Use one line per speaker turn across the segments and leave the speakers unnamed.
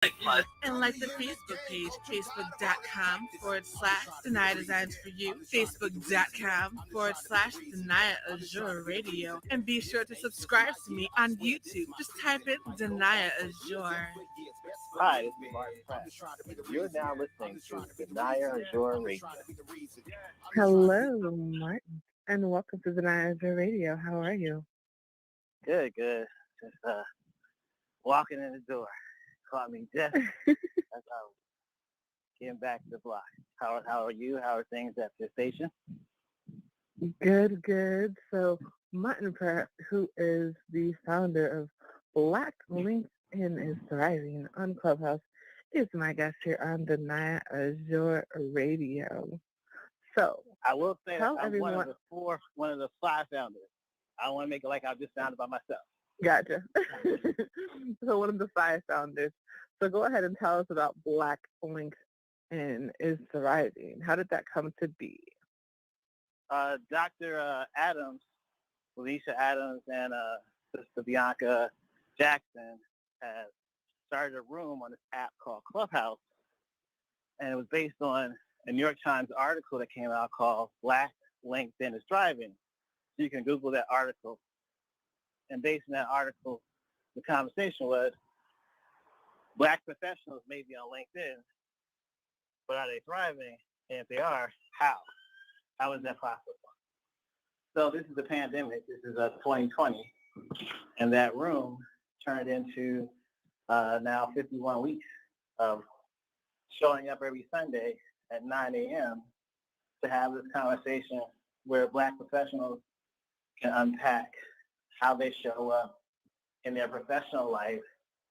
And like the Facebook page, facebook.com/Danaya Designs for You, facebook.com /Danaya Azure Radio. And be sure to subscribe to me on YouTube. Just type in Danaya Azure.
Hi, this is Martin Pratt. You're now listening to Danaya Azure Radio.
Hello, Martin, and welcome to Danaya Azure Radio. How are you?
Good, good. Just walking in the door. Caught me just as I was getting back to the block. How are you? How are things at the station?
Good, good. So Martin Pratt, who is the founder of Black LinkedIn is Thriving on Clubhouse, is my guest here on Danaya Azure Radio. So
I will say that
tell
I'm
everyone.
one of the five founders. I don't want to make it like I just founded by myself.
Gotcha. So one of the five founders. So go ahead and tell us about Black LinkedIn is Thriving. How did that come to be?
Dr. Adams, Felicia Adams, and Sister Bianca Jackson have started a room on this app called Clubhouse, and it was based on a New York Times article that came out called Black LinkedIn is Thriving. So you can Google that article. And based on that article, the conversation was, Black professionals may be on LinkedIn, but are they thriving? And if they are, how? How is that possible? So this is the pandemic. This is 2020. And that room turned into now 51 weeks of showing up every Sunday at 9 a.m. to have this conversation where Black professionals can unpack how they show up in their professional life,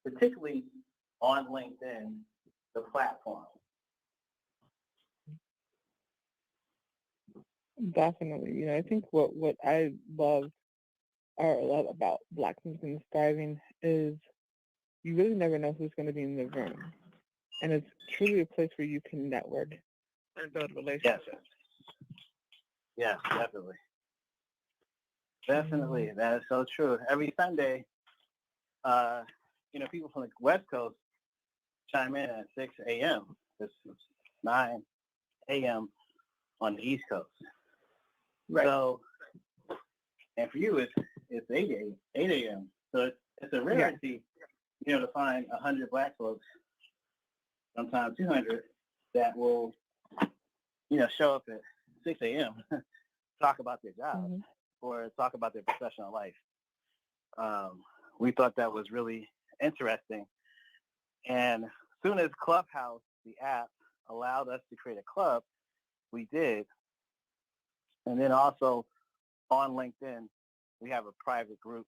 particularly on LinkedIn, the platform.
Definitely. I think what I love or love about Black LinkedIn Thriving is you really never know who's going to be in the room. And it's truly a place where you can network and build relationships.
Yes, definitely. Definitely. That is so true. Every Sunday, people from the West Coast chime in at 6 a.m. It's 9 a.m. on the East Coast.
Right.
So, and for you, it's 8 a.m. So it's a rarity, to find 100 Black folks, sometimes 200, that will, show up at 6 a.m., talk about their job or talk about their professional life. We thought that was really interesting. And as soon as Clubhouse, the app, allowed us to create a club, we did. And then also on LinkedIn, we have a private group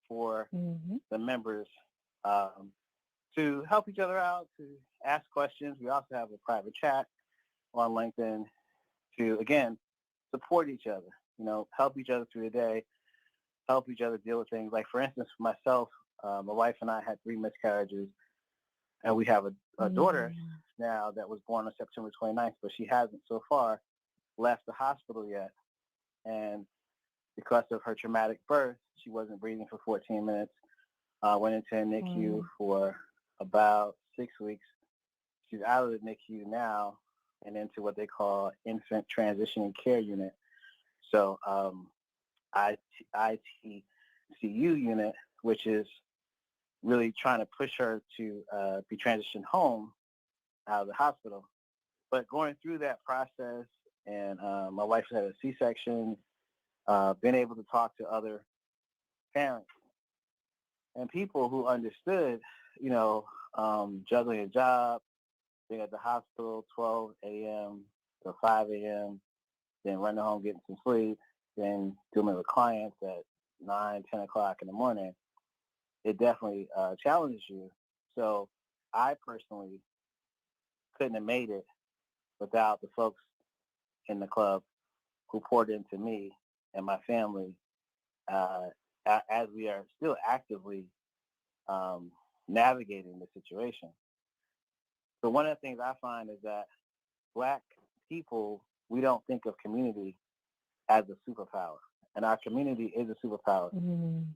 for the members to help each other out, to ask questions. We also have a private chat on LinkedIn to, again, support each other, help each other through the day, help each other deal with things. Like, for instance, for myself, my wife and I had 3 miscarriages, and we have a daughter now that was born on September 29th, but she hasn't so far left the hospital yet. And because of her traumatic birth, she wasn't breathing for 14 minutes, went into a NICU for about 6 weeks. She's out of the NICU now and into what they call infant transitioning care unit. So ITCU unit, which is really trying to push her to be transitioned home out of the hospital. But going through that process, and my wife had a C-section, been able to talk to other parents and people who understood, juggling a job, being at the hospital 12 a.m. to 5 a.m., then running home, getting some sleep, then dealing with clients at 9, 10 o'clock in the morning. It definitely challenges you. So I personally couldn't have made it without the folks in the club who poured into me and my family as we are still actively navigating the situation. So one of the things I find is that Black people, we don't think of community as a superpower. And our community is a superpower.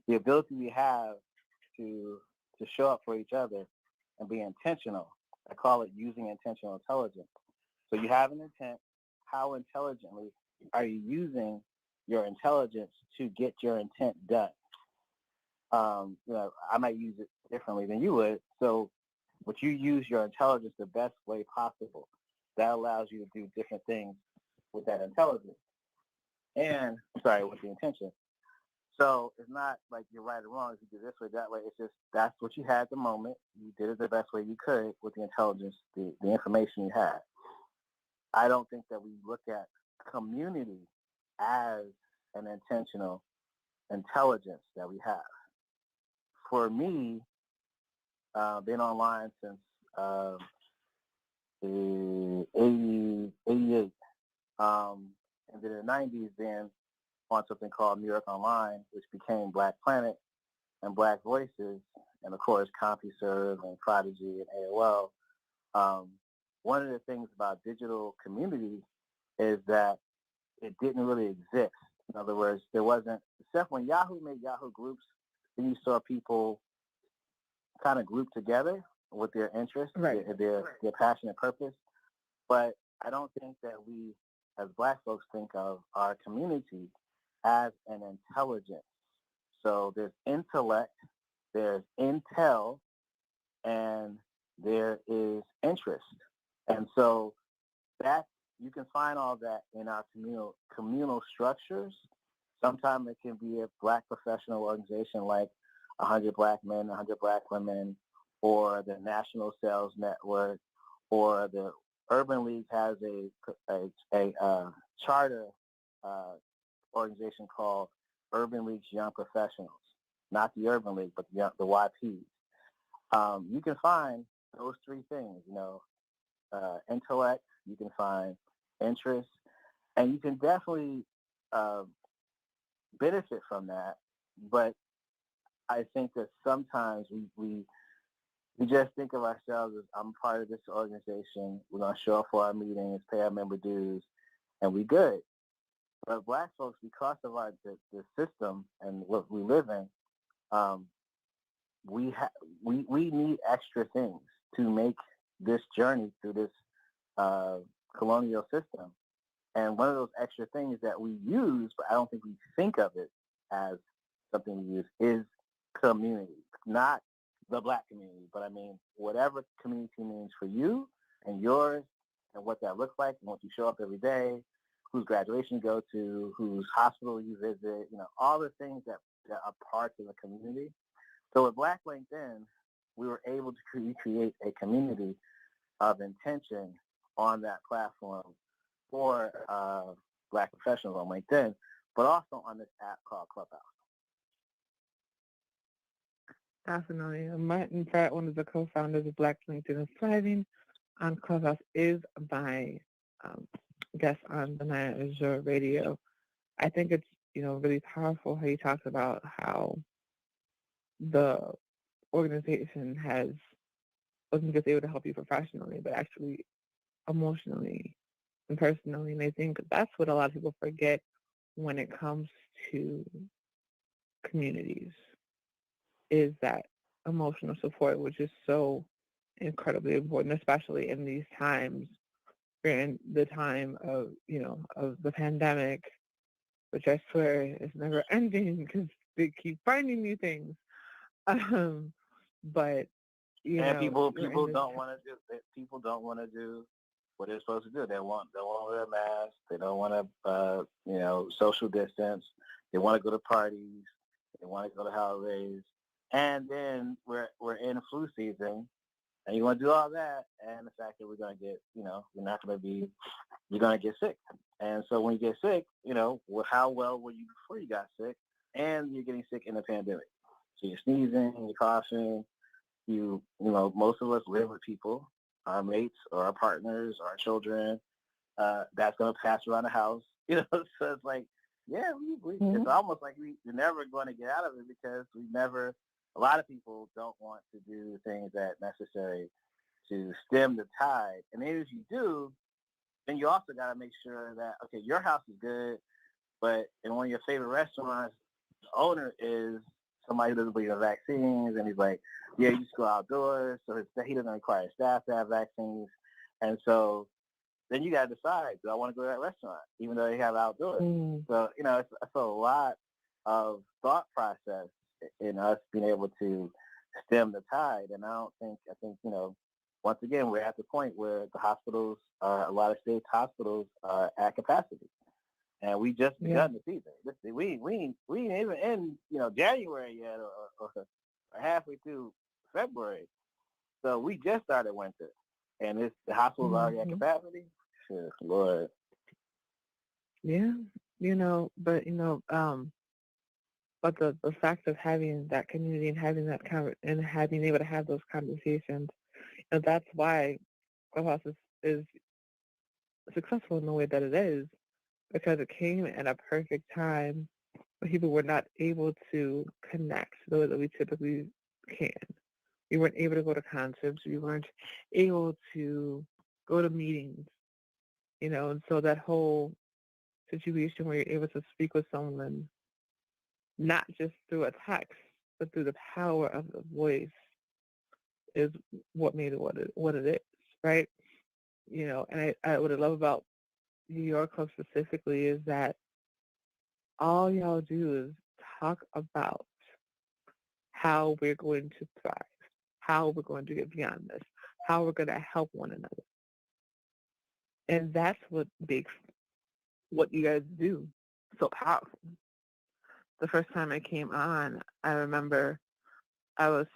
The ability we have to show up for each other and be intentional. I call it using intentional intelligence. So you have an intent. How intelligently are you using your intelligence to get your intent done? I might use it differently than you would. So, but you use your intelligence the best way possible. That allows you to do different things with that intelligence. And, with the intention. So it's not like you're right or wrong if you do this way, that way. It's just that's what you had at the moment. You did it the best way you could with the intelligence, the information you had. I don't think that we look at community as an intentional intelligence that we have. For me, been online since the 88, and then in the 90s, then on something called New York Online, which became Black Planet and Black Voices, and of course CompuServe and Prodigy and AOL. One of the things about digital community is that it didn't really exist. In other words, there wasn't, except when Yahoo made Yahoo groups, then you saw people kind of grouped together with their interests,
Right.
their passion and purpose. But I don't think that we, as Black folks, think of our community as an intelligence. So there's intellect, there's intel, and there is interest. And so that you can find all that in our communal structures. Sometimes it can be a Black professional organization like 100 Black Men, 100 Black Women, or the National Sales Network, or the Urban League has a charter organization called Urban League's Young Professionals, not the Urban League, but the YPs. You can find those three things, intellect, you can find interest, and you can definitely benefit from that. But I think that sometimes we just think of ourselves as, I'm part of this organization, we're going to show up for our meetings, pay our member dues, and we good. But Black folks, because of the system and what we live in, we need extra things to make this journey through this colonial system. And one of those extra things that we use, but I don't think we think of it as something we use, is community. Not the Black community, but I mean whatever community means for you and yours, and what that looks like, and what you show up every day, whose graduation you go to, whose hospital you visit, all the things that are parts of the community. So with Black LinkedIn, we were able to create a community of intention on that platform for Black professionals on LinkedIn, but also on this app called Clubhouse.
Definitely. Martin Pratt, one of the co-founders of Black LinkedIn and Thriving on Clubhouse, is my guest on Danaya Azure Radio. I think it's, really powerful how he talks about how the organization wasn't just able to help you professionally, but actually emotionally and personally. And I think that's what a lot of people forget when it comes to communities, is that emotional support, which is so incredibly important, especially in these times. We're in the time of, of the pandemic, which I swear is never ending because they keep finding new things. But
people don't want to do what they're supposed to do. They want to wear a mask. They don't want to social distance. They want to go to parties. They want to go to holidays. And then we're in flu season, and you want to do all that, and the fact that we're going to get, you're going to get sick. And so when you get sick, how well were you before you got sick? And you're getting sick in the pandemic. So you're sneezing, you're coughing. Most of us live with people, our mates or our partners or our children. That's going to pass around the house. So it's like, yeah, it's almost like we're never going to get out of it, because a lot of people don't want to do things that are necessary to stem the tide. And then if you do, then you also got to make sure that, okay, your house is good, but in one of your favorite restaurants, the owner is somebody who doesn't believe in vaccines, and he's like, Yeah, you just go outdoors, so he doesn't require staff to have vaccines, and so then you got to decide, do I want to go to that restaurant, even though they have outdoors?
Mm.
So, it's a lot of thought process in us being able to stem the tide. And I think, once again, we're at the point where the hospitals a lot of states' hospitals are at capacity. And we just
Yeah.
begun the season. We ain't even in, January yet or halfway through February. So we just started winter. And the hospital's already at
Mm-hmm.
capacity. Sure, Lord.
Yeah. But the fact of having that community and having and having able to have those conversations, and that's why Clubhouse is successful in the way that it is, because it came at a perfect time when people were not able to connect the way that we typically can. We weren't able to go to concerts. We weren't able to go to meetings, and so that whole situation where you're able to speak with someone, not just through a text, but through the power of the voice, is what made it what it is, right? And what I love about New York Club specifically is that all y'all do is talk about how we're going to thrive, how we're going to get beyond this, how we're going to help one another. And that's what makes what you guys do so powerful. The first time I came on, I remember I was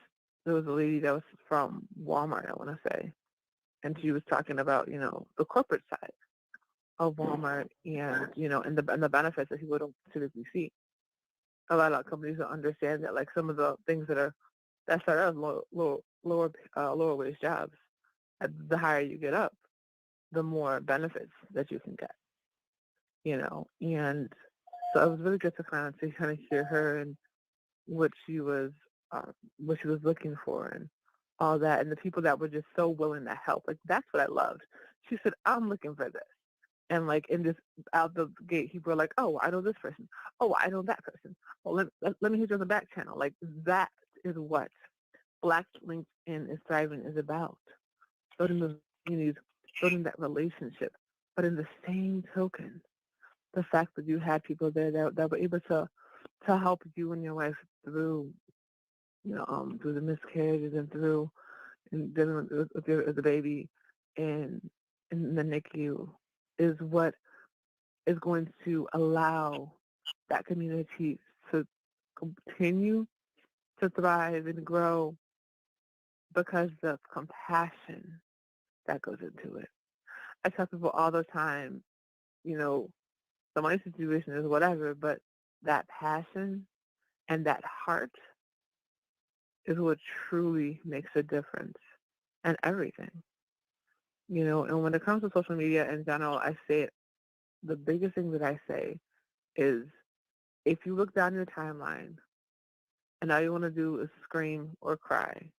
there was a lady that was from Walmart, I want to say, and she was talking about the corporate side of Walmart and and the benefits that people don't typically see. A lot of companies don't understand that, like some of the things that start out as lower wage jobs, the higher you get up, the more benefits that you can get. And so it was really good to kind of hear her and what she was uh, what she was looking for and all that, and the people that were just so willing to help. Like that's what I loved. She said, "I'm looking for this," and like in this out the gate, people were like, "Oh, I know this person. Oh, I know that person. Oh, let me hit you on the back channel." Like that is what Black LinkedIn is Thriving is about. Building those communities, building that relationship. But in the same token, the fact that you had people there that were able to help you and your wife through through the miscarriages and through and dealing with the baby and the NICU is what is going to allow that community to continue to thrive and grow because of compassion that goes into it. I tell people all the time, you know, the money situation is whatever, but that passion and that heart is what truly makes a difference in everything. And when it comes to social media in general, I say the biggest thing that I say is if you look down your timeline and all you want to do is scream or cry,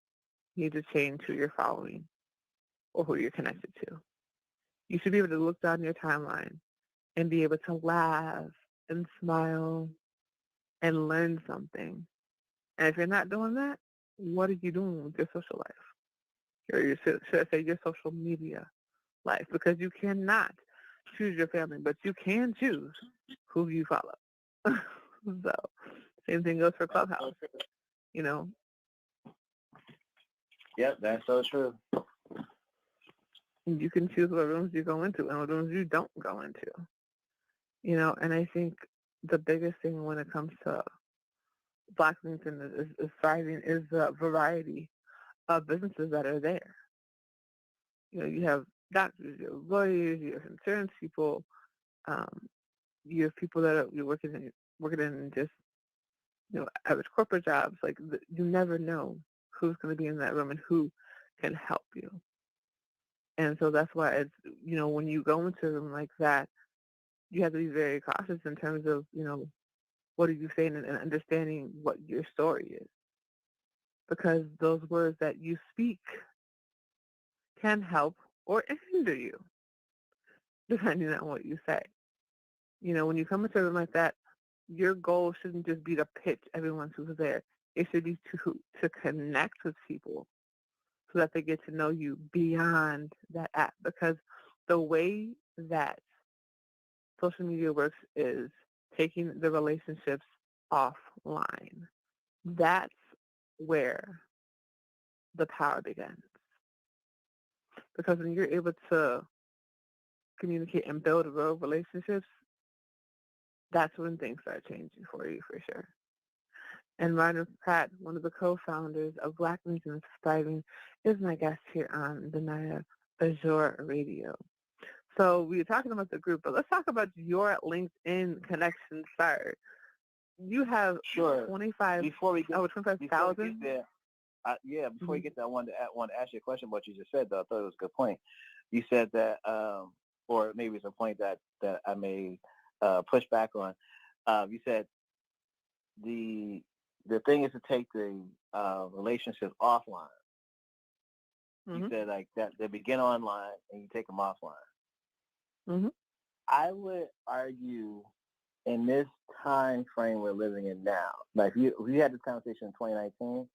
you need to change who you're following or who you're connected to. You should be able to look down your timeline and be able to laugh and smile and learn something. And if you're not doing that, what are you doing with your social life? Or should I say your social media life? Because you cannot choose your family, but you can choose who you follow. So same thing goes for Clubhouse. You know,
Yep, that's so true.
you can choose what rooms you go into and what rooms you don't go into. And I think the biggest thing when it comes to Black LinkedIn is thriving is the variety of businesses that are there. You have doctors, you have lawyers, you have insurance people, um, you have people that you're working in just average corporate jobs. Like you never know who's going to be in that room and who can help you. And so that's why it's when you go into a room like that, you have to be very cautious in terms of what are you saying and understanding what your story is, because those words that you speak can help or hinder you depending on what you say. When you come into a room like that, your goal shouldn't just be to pitch everyone who's there. It should be to connect with people so that they get to know you beyond that app. Because the way that social media works is taking the relationships offline. That's where the power begins. Because when you're able to communicate and build real relationships, that's when things start changing for you, for sure. And Ryder Pratt, one of the co-founders of Black Links and Thriving, is my guest here on Danaya Azure Radio. So we were talking about the group, but let's talk about your LinkedIn connection start. You have
Sure.
25,
Before we get,
25,000?
Before we get there, I wanted to ask you a question about what you just said, though. I thought it was a good point. You said that, or maybe it's a point that I may push back on. You said the thing is to take the relationships offline.
Mm-hmm.
You said like that they begin online and you take them offline.
Mm-hmm.
I would argue in this time frame we're living in now, like if you had this conversation in 2019,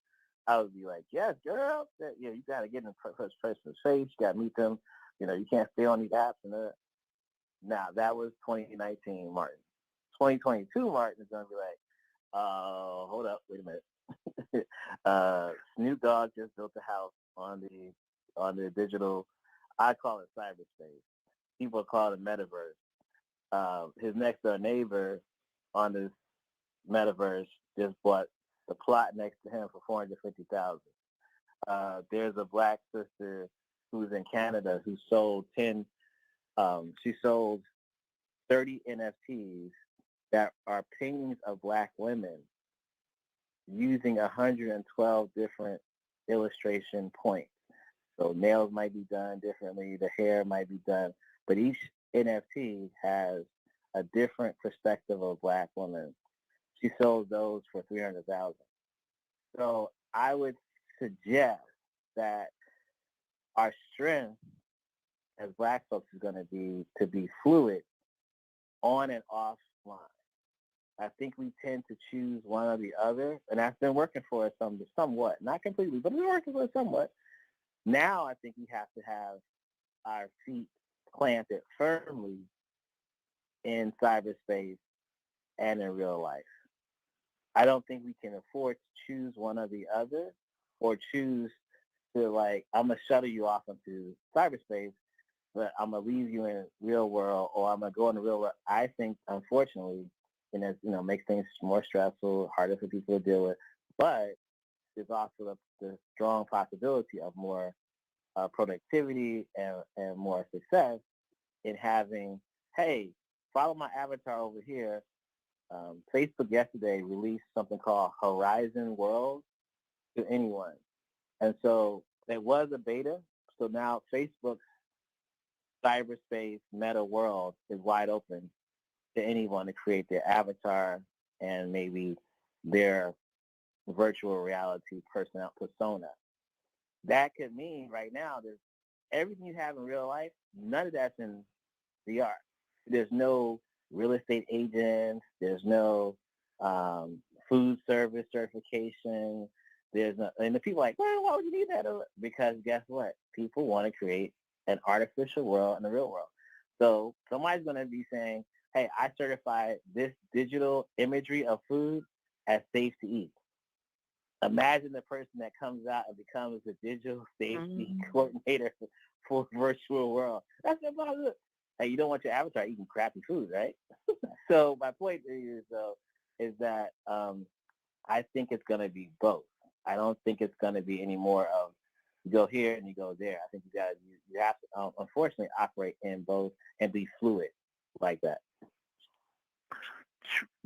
I would be like, yes, girl, you got to get in the person's face, you got to meet them, you can't stay on these apps. And now that was 2019 Martin. 2022 Martin is going to be like, hold up, wait a minute. Snoop Dogg just built a house on the digital, I call it cyberspace. People call it metaverse. His next door neighbor on this metaverse just bought the plot next to him for $450,000. There's a black sister who's in Canada who sold she sold 30 NFTs that are paintings of black women using 112 different illustration points. So nails might be done differently, the hair might be done, but each NFT has a different perspective of black women. She sold those for $300,000. So I would suggest that our strength as black folks is going to be fluid on and offline. I think we tend to choose one or the other, and that's been working for us somewhat, not completely, but it's working for us somewhat. Now I think we have to have our feet planted firmly in cyberspace and in real life. I don't think we can afford to choose one or the other, or choose to like, I'm going to shuttle you off into cyberspace, but I'm going to leave you in real world, or I'm going to go in the real world. I think, unfortunately, and it makes things more stressful, harder for people to deal with, but there's also the strong possibility of more productivity and more success in having, hey, follow my avatar over here. Facebook yesterday released something called Horizon World to anyone. And so there was a beta. So now Facebook's cyberspace meta world is wide open to anyone to create their avatar and maybe their virtual reality persona. That could mean right now there's everything you have in real life, none of that's in VR. There's no real estate agents. There's no food service certification. There's no, and the people are like, well, why would you need that? Because guess what? People want to create an artificial world and a real world. So somebody's going to be saying, hey, I certify this digital imagery of food as safe to eat. Imagine the person that comes out and becomes a digital safety coordinator for virtual world. That's about it. Hey, you don't want your avatar eating crappy food, right? So my point is, though, is that I think it's going to be both. I don't think it's going to be any more of you go here and you go there. I think you have to, unfortunately, operate in both and be fluid like that.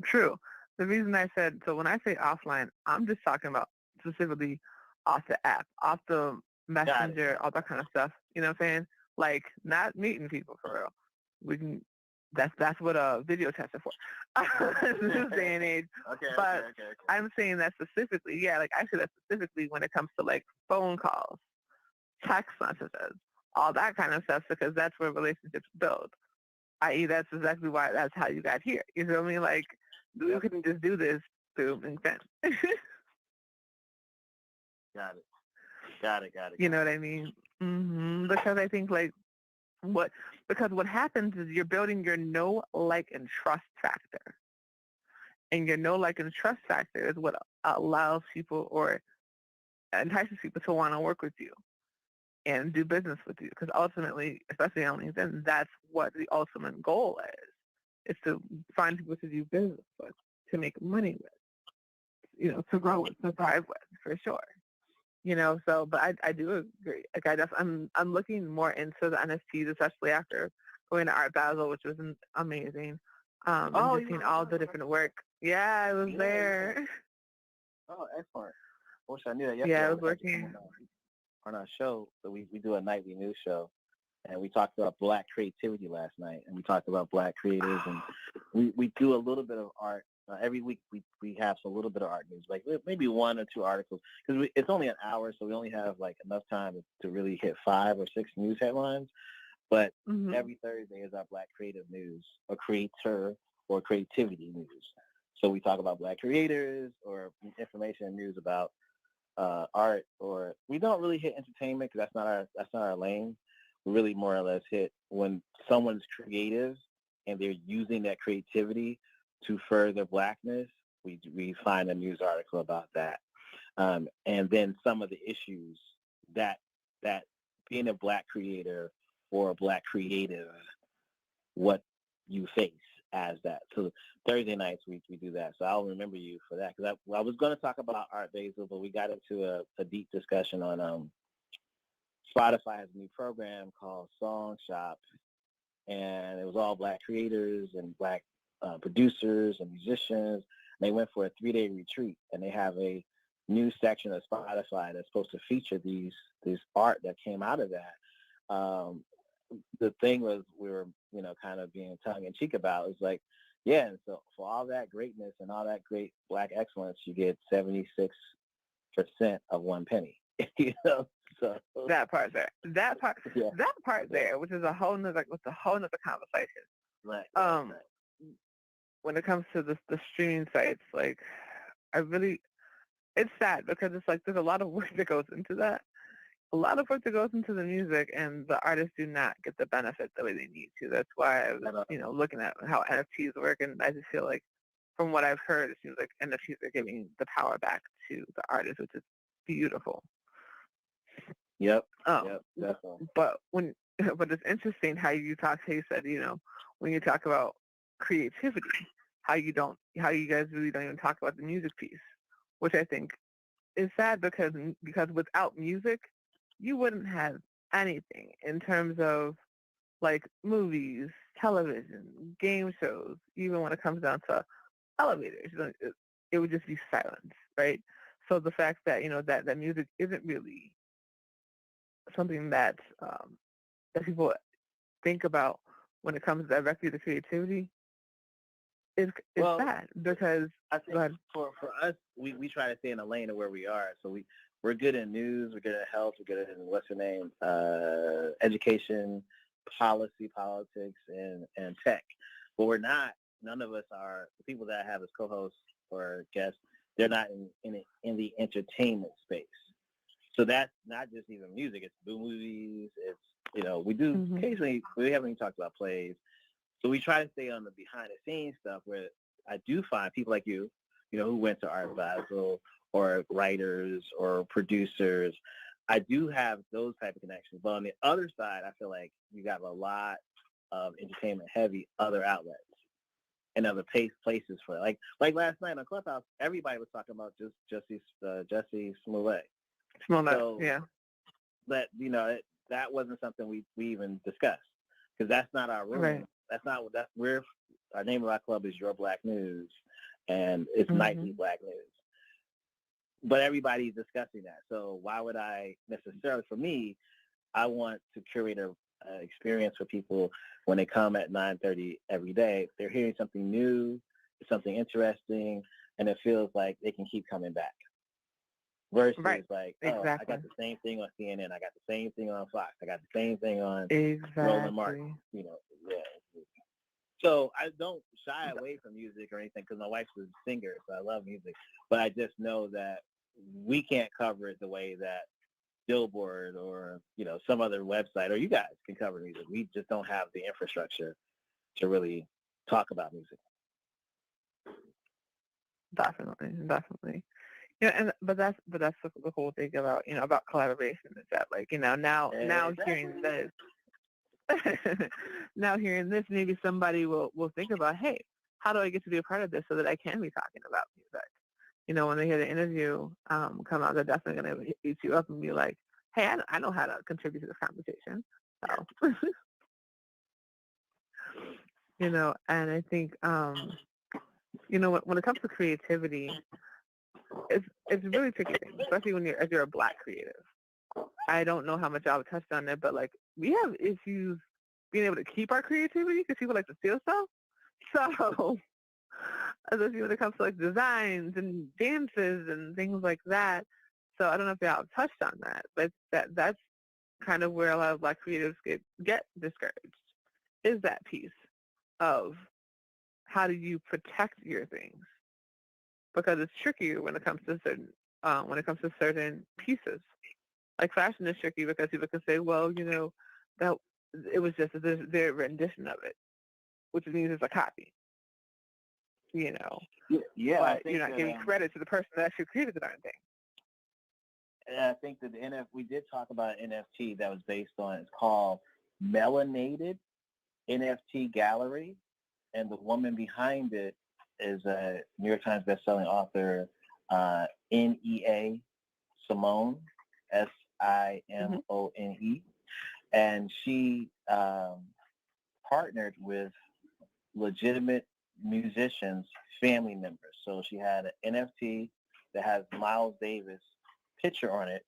True. The reason I said, so when I say offline, I'm just talking about specifically off the app, off the messenger, all that kind of stuff. You know what I'm saying? Like not meeting people for real. We can. That's what video chats are for. In this day and age. Okay. I'm saying that specifically, like I say that specifically when it comes to like phone calls, text messages, all that kind of stuff, because that's where relationships build. I.e., that's exactly why that's how you got here. You feel me? Like, you couldn't just do this through LinkedIn.
Got it. Got it. Got it.
You
Got
know
it.
what I mean? Because I think like what because what happens is you're building your know, like, and trust factor, and your know, like, and trust factor is what allows people or entices people to want to work with you and do business with you. Because ultimately, especially on LinkedIn, that's what the ultimate goal is. It's to find people to do business with, to make money with, to grow with, to thrive with, for sure. So, but I do agree. Like, I'm looking more into the NFTs, especially after going to Art Basel, which was amazing. And
Oh,
just
you
seeing
were
all
there.
the different work. Yeah, I was
Yeah, yeah.
there.
Oh, excellent. I wish I knew that yesterday.
Yeah,
I
I was
would have had you come
working.
on our show. So we do a nightly news show, and we talked about Black creativity last night, and we talked about Black creators, and we do a little bit of art. Every week we have a little bit of art news, like maybe one or two articles, because it's only an hour, so we only have like enough time to really hit 5 or 6 news headlines. But
Hmm.
every Thursday is our Black creative news, or creator, or creativity news. So we talk about Black creators or information and news about art, or we don't really hit entertainment because that's not our lane. We really more or less hit when someone's creative and they're using that creativity to further Blackness. We find a news article about that, and then some of the issues that that being a Black creator or a Black creative, what you face as that. So Thursday nights we do that. So I'll remember you for that, because I was going to talk about Art Basel, but we got into a deep discussion on Spotify has a new program called Song Shop, and it was all Black creators and Black producers and musicians. And they went for a 3-day retreat, and they have a new section of Spotify that's supposed to feature these art that came out of that. The thing was, we were, kind of being tongue in cheek about, is like, yeah, and so for all that greatness and all that great Black excellence, you get 76% of 1 penny. So
That part there. That part.
yeah,
That part
yeah,
there, which is a whole nother, with a whole nother conversation.
right, right,
Um, when it comes to the streaming sites, like, I really, it's sad because it's like there's a lot of work that goes into that. A lot of work that goes into the music, and the artists do not get the benefit the way they need to. That's why I was,
right.
looking at how NFTs work, and I just feel like, from what I've heard, it seems like NFTs are giving the power back to the artist, which is beautiful.
Yep,
Um,
yep, definitely.
but but it's interesting how you said, when you talk about creativity, how you guys really don't even talk about the music piece, which I think is sad, because without music, you wouldn't have anything in terms of like movies, television, game shows. Even when it comes down to elevators, it would just be silence, right? So the fact that that music isn't really something that people think about when it comes directly to creativity is
Well,
sad, because
I
go
think
ahead.
for us, we try to stay in the lane of where we are. So we're good in news, we're good in health, we're good in, what's the name, education, policy, politics, and tech. But we're not. None of us are the people that I have as co-hosts or guests. They're not in the entertainment space. So that's not just even music. It's movies. It's we do
Hmm.
occasionally. We haven't even talked about plays. So we try to stay on the behind the scenes stuff, where I do find people like you, who went to Art Basel, or writers or producers. I do have those type of connections. But on the other side, I feel like you got a lot of entertainment heavy other outlets and other places for it. Like last night on Clubhouse, everybody was talking about just Jesse Smollett.
Small nut,
So
yeah.
that that wasn't something we even discussed, because that's not our
Right.
room. That's not what that's we're our name of our club is Your Black News, and it's
Hmm.
nightly Black News. But everybody's discussing that. So why would I necessarily? For me, I want to curate a experience for people when they come at 9:30 every day. They're hearing something new, something interesting, and it feels like they can keep coming back.
Right.
Versus like, oh, I
Exactly.
got the same thing on CNN, I got the same thing on Fox, I got the same thing on Roland Martin,
Exactly.
yeah. So I don't shy away from music or anything, because my wife's a singer, so I love music. But I just know that we can't cover it the way that Billboard or, some other website or you guys can cover music. We just don't have the infrastructure to really talk about music.
Definitely. But that's the cool thing about collaboration is that now hearing this, now hearing this, maybe somebody will think about, hey, how do I get to be a part of this so that I can be talking about music? When they hear the interview come out, they're definitely going to hit you up and be like, hey, I know how to contribute to this conversation. So, and I think, when it comes to creativity, it's a really tricky thing, especially if you're a Black creative. I don't know how much I would touch on it, but we have issues being able to keep our creativity because people like to steal stuff. So, especially when it comes to designs and dances and things like that. So I don't know if y'all have touched on that, but that's kind of where a lot of Black creatives get discouraged, is that piece of how do you protect your things, because it's trickier when it comes to certain pieces. Like fashion is tricky because people can say, well, that it was just their rendition of it, which means it's a copy.
Yeah,
but you're not giving credit to the person that actually created the darn thing.
And I think that we did talk about an NFT that was based on, it's called Melanated NFT Gallery, and the woman behind it is a New York Times bestselling author, Nea Simone, Simone, and she partnered with legitimate musicians' family members. So she had an NFT that has Miles Davis' picture on it,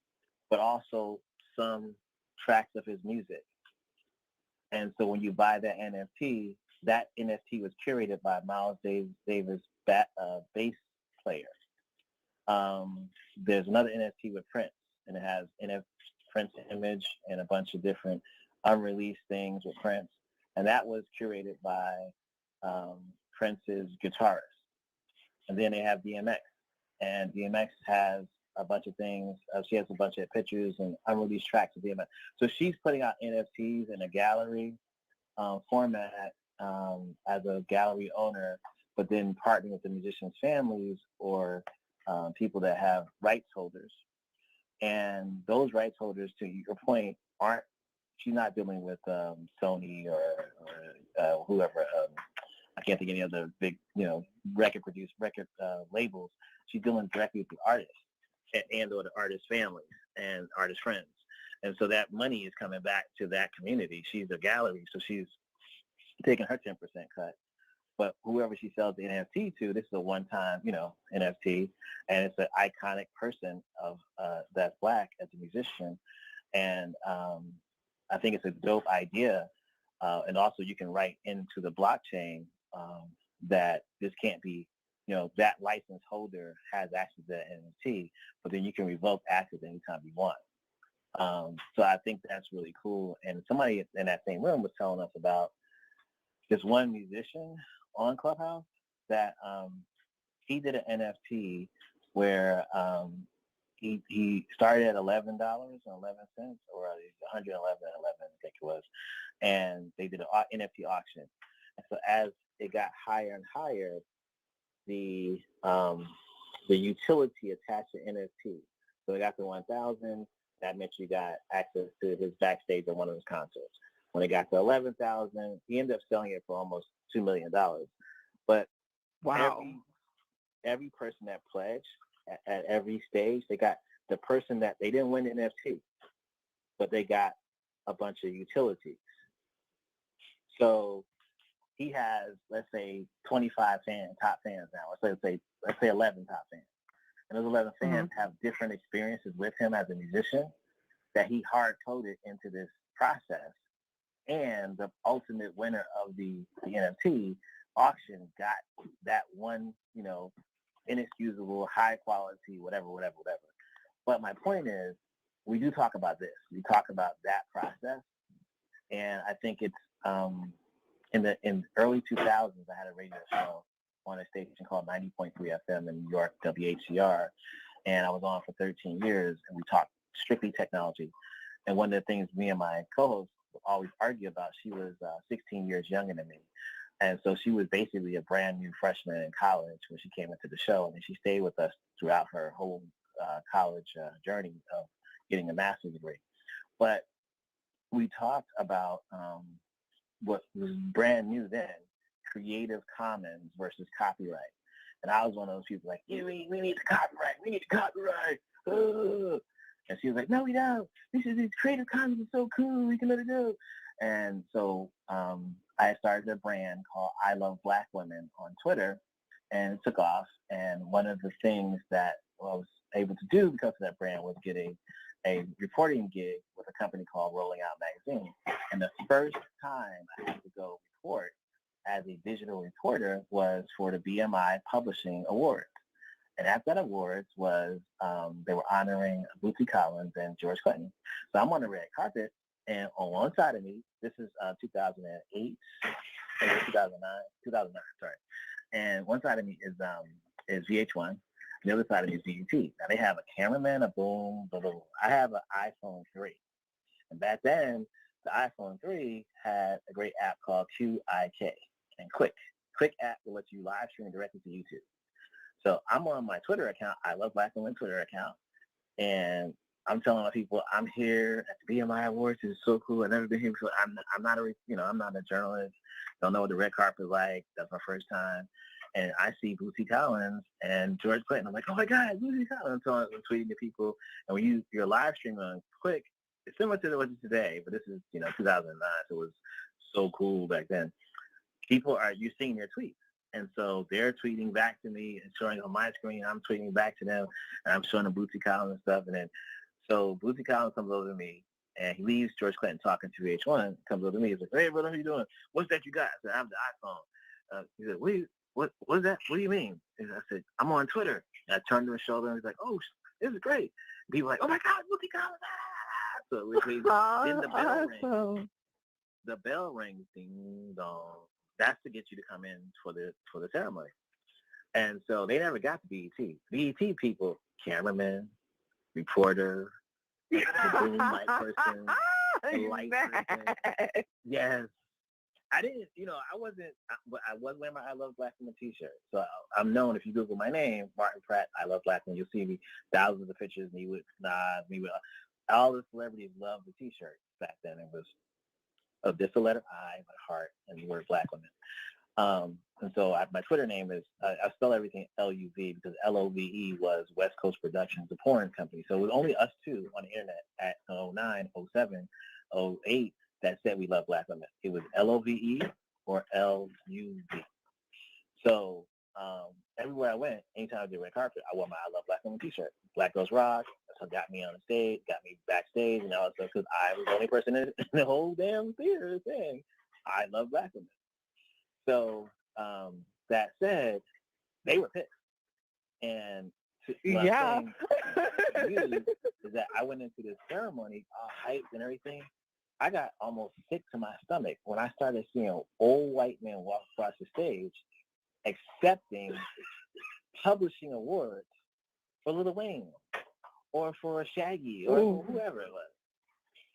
but also some tracks of his music. And so when you buy that NFT was curated by Miles Davis' bass player. There's another NFT with Prince, and it has Prince image and a bunch of different unreleased things with Prince. And that was curated by Prince's guitarist. And then they have DMX. And DMX has a bunch of things. She has a bunch of pictures and unreleased tracks of DMX. So she's putting out NFTs in a gallery format as a gallery owner, but then partnering with the musicians' families or people that have rights holders. And those rights holders, to your point, she's not dealing with Sony or whoever. I can't think of any other big, record labels. She's dealing directly with the artists and or the artist families and artist friends. And so that money is coming back to that community. She's a gallery, so she's taking her 10% cut. But whoever she sells the NFT to, this is a one-time, NFT, and it's an iconic person of that's Black as a musician. And I think it's a dope idea. And also you can write into the blockchain that this can't be, that license holder has access to that NFT, but then you can revoke access anytime you want. So I think that's really cool. And somebody in that same room was telling us about this one musician on Clubhouse that he did an NFT where he started at $11.11 or $111.11, I think it was, and they did an NFT auction. And so as it got higher and higher, the utility attached to NFT. So it got to 1,000. That meant you got access to his backstage at one of his concerts. When it got to 11,000, he ended up selling it for almost $2 million. But
wow,
every person that pledged at every stage, they got the person that they didn't win the NFT, but they got a bunch of utilities. So he has, let's say, 25 top fans now. Let's say 11 top fans. And those 11 fans have different experiences with him as a musician that he hard-coded into this process. And the ultimate winner of the NFT auction got that one, inexcusable, high quality, whatever. But my point is, we do talk about this. We talk about that process. And I think it's in the early 2000s, I had a radio show on a station called 90.3 FM in New York, WHCR. and I was on for 13 years, and we talked strictly technology. And one of the things me and my co-host would always argue about, she was 16 years younger than me. And so she was basically a brand new freshman in college when she came into the show, and she stayed with us throughout her whole college journey of getting a master's degree. But we talked about what was brand new then, Creative Commons versus copyright. And I was one of those people like, yeah, we need the copyright. We need the copyright. Ugh. And she was like, no, we don't. This Creative Commons is so cool. We can let it go. And so I started a brand called I Love Black Women on Twitter, and it took off. And one of the things that I was able to do because of that brand was get a reporting gig with a company called Rolling Out Magazine. And the first time I had to go report as a digital reporter was for the BMI Publishing Awards. And at that awards was, they were honoring Bootsy Collins and George Clinton. So I'm on the red carpet, and on one side of me, this is 2008, 2009, sorry. And one side of me is VH1. The other side of me is BET. Now they have a cameraman, a boom, blah, blah, blah. I have an iPhone 3. And back then, the iPhone 3 had a great app called QIK and Quick. Quick app will let you live stream directly to YouTube. So I'm on my Twitter account, I Love Black Women Twitter account, and I'm telling my people I'm here at the BMI Awards. It's so cool. I've never been here before. I'm not a journalist. Don't know what the red carpet is like. That's my first time. And I see Bootsy Collins and George Clinton. I'm like, oh my God, Bootsy Collins. So I'm tweeting to people. And when you're live streaming on Quick, it's similar to what it is today, but this is 2009, so it was so cool back then. You're seeing their tweets. And so they're tweeting back to me and showing on my screen. I'm tweeting back to them, and I'm showing them Bootsy Collins and stuff. And then so Bootsy Collins comes over to me, and he leaves George Clinton talking to VH1, comes over to me. He's like, hey, brother, how you doing? What's that you got? I said, I have the iPhone. He said, what is that? What do you mean? And I said, I'm on Twitter. And I turned to his shoulder, and he's like, oh, this is great. And people were like, oh, my God, Bootsy Collins. Ah! So then the bell rings. The bell rings, ding dong. That's to get you to come in for the ceremony. And so they never got to BET. BET people, cameramen, reporter, the boom mic person, the light person. Yes. I didn't, but I was wearing my I Love Black Women t-shirt. So I'm known, if you Google my name, Martin Pratt, I Love Black Women, you'll see me, thousands of pictures, me with Nas, all the celebrities loved the t-shirt back then. It was just the letter I, my heart, and the word Black Women. And so my Twitter name is, I spell everything L-U-V because L-O-V-E was West Coast Productions, the porn company. So it was only us two on the internet at 09, 07, 08 that said we love Black women. It was L-O-V-E or L-U-V. So everywhere I went, anytime I did red carpet, I wore my I Love Black Women t-shirt. Black Girls Rock. So got me on the stage, got me backstage, and all that stuff because I was the only person in the whole damn theater saying, I love Black women. So that said, they were pissed. And what I'm saying to you is that I went into this ceremony, all hyped and everything. I got almost sick to my stomach when I started seeing old white men walk across the stage accepting publishing awards for Lil Wayne or for Shaggy or for whoever it was.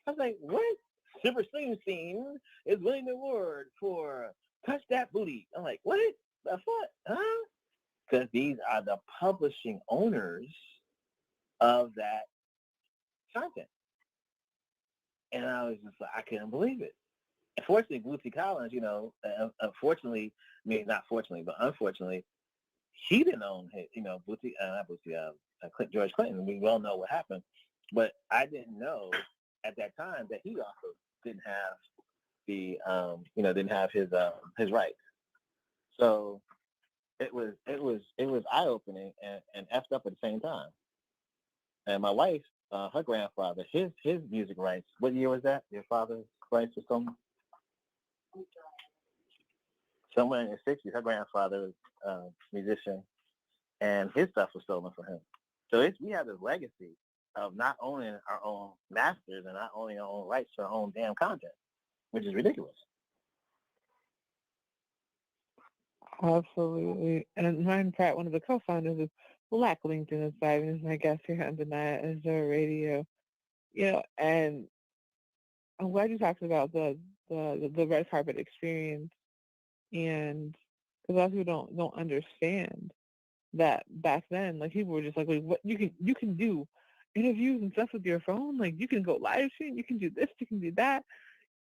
I was like, what? Silver Springsteen is winning the award for Touch That Booty. I'm like, what? The fuck? Huh? Because these are the publishing owners of that content. And I was just like, I couldn't believe it. Unfortunately, Bootsy Collins, unfortunately, I mean, not fortunately, but unfortunately, he didn't own his, George Clinton. We well know what happened. But I didn't know at that time that he also didn't have didn't have his rights. So it was eye-opening and effed up at the same time. And my wife, her grandfather, his music rights. What year was that? Your father's rights or something? Somewhere in the 60s. Her grandfather was a musician, and his stuff was stolen from him. So we have this legacy of not owning our own masters and not owning our own rights to our own damn content, which is ridiculous.
Absolutely. And Martin Pratt, one of the co-founders of Black LinkedIn is Thriving is my guest here on Danaya Azure Radio. And I'm glad you talked about the red carpet experience, and because a lot of people don't understand that back then, like people were just like, what you can do interviews and stuff with your phone, like you can go live stream, you can do this, you can do that,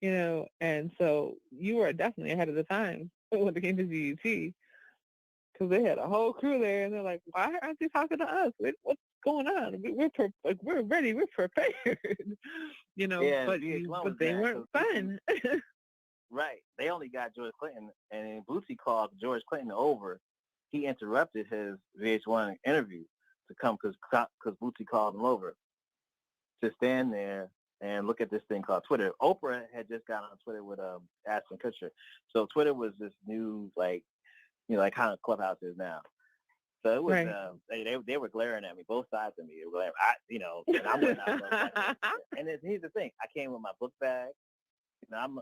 and so you were definitely ahead of the time when it came to GET, because they had a whole crew there, and they're like, why aren't they talking to us? What's going on? We're ready, we're prepared,
Yeah,
but
VH1 was
they
mad
weren't
because
fun.
right, they only got George Clinton, and then Bootsy called George Clinton over. He interrupted his VH1 interview to come because Bootsy called him over to stand there and look at this thing called Twitter. Oprah had just got on Twitter with Ashton Kutcher, so Twitter was this new like kind of Clubhouse is now. So it was
Right.
they were glaring at me, both sides of me. They were glaring, and I'm wearing out. And here's the thing: I came with my book bag. I'm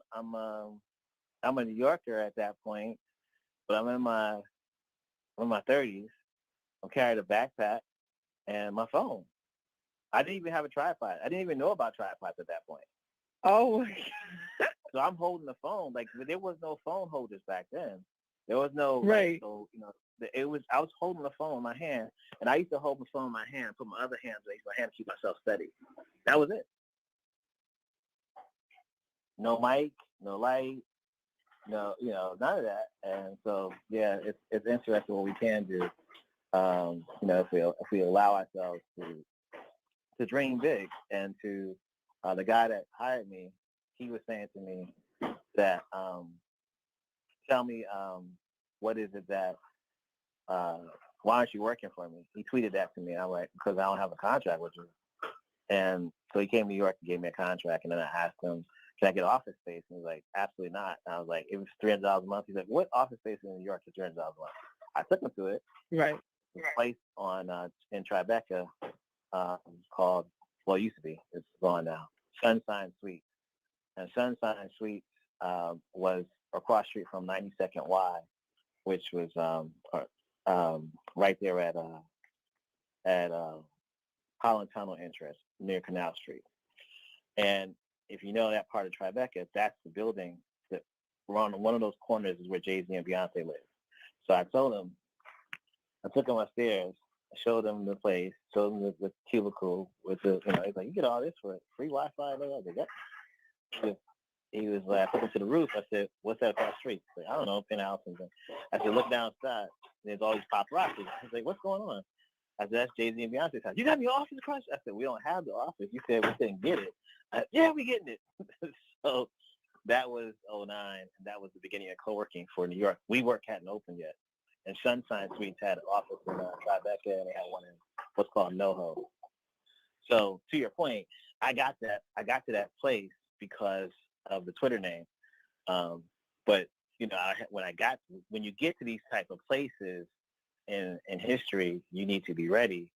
a New Yorker at that point, but I'm in my 30s. I'm carrying a backpack and my phone. I didn't even have a tripod. I didn't even know about tripods at that point.
Oh,
So I'm holding the phone. Like there was no phone holders back then. There was no
right.
it was I was holding the phone in my hand, and I used to hold the phone in my hand, put my other hand raised my hand to keep myself steady. That was it. No mic, no light, no none of that. And so yeah, it's interesting what we can do. If we allow ourselves to dream big, and to the guy that hired me, he was saying to me that tell me what is it that why aren't you working for me? He tweeted that to me. I'm like, because I don't have a contract with you. And so he came to New York and gave me a contract, and then I asked him, can I get office space? And he was like, absolutely not. And I was like, it was $300 a month. He's like, what office space in New York is $300 a month? I took him to it.
Right.
It's a place in Tribeca called, well, it used to be, it's gone now, Sunshine Suites. And Sunshine Suites was across the street from 92nd Y, which was right there at Holland Tunnel entrance near Canal Street. And if you know that part of Tribeca, that's the building that on one of those corners is where Jay-Z and Beyonce live. So I told him, I took him upstairs, I showed him the place, showed him the cubicle with the, he's like, you get all this for free Wi-Fi? And I was like, yep. He was like, I took him to the roof. I said, what's that across the street? He's like, I don't know, penthouse. I said, look downside. There's all these paparazzi. He's like, what's going on? I said, that's Jay-Z and Beyonce's house. You got your office across? I said, we don't have the office. You said we couldn't get it. Yeah, we getting it. So that was '09, and that was the beginning of co-working for New York. WeWork hadn't opened yet. And Sunshine Suites had an office in Tribeca, and they had one in what's called NoHo. So to your point, I got to that place because of the Twitter name. But when you get to these type of places in history, you need to be ready.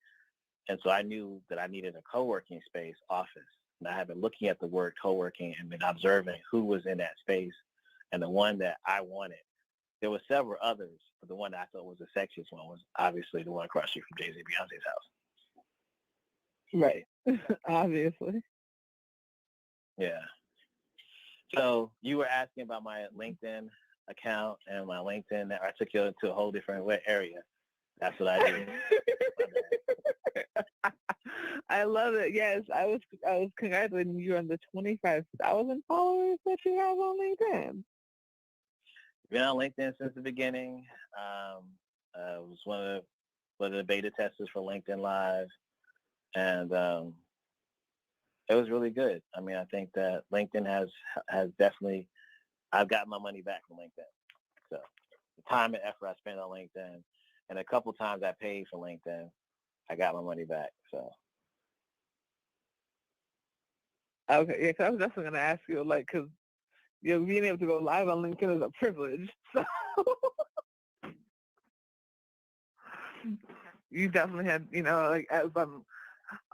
And so I knew that I needed a co-working space office. And I have been looking at the word co-working and been observing who was in that space. And the one that I wanted, there were several others, but the one that I thought was the sexiest one was obviously the one across the street from Jay-Z Beyonce's house.
Right. Obviously.
Yeah. So you were asking about my LinkedIn account, and my LinkedIn, I took you to a whole different area. That's what I did.
I love it. Yes, I was congratulating you on the 25,000 followers that you have on LinkedIn.
Been on LinkedIn since the beginning. Was one of the beta testers for LinkedIn Live, and it was really good. I mean, I think that LinkedIn has definitely, I've gotten my money back from LinkedIn. So the time and effort I spent on LinkedIn, and a couple times I paid for LinkedIn, I got my money back. So.
Okay, yeah, 'cause I was definitely going to ask you, like, because being able to go live on LinkedIn is a privilege. So you definitely had, like, as I'm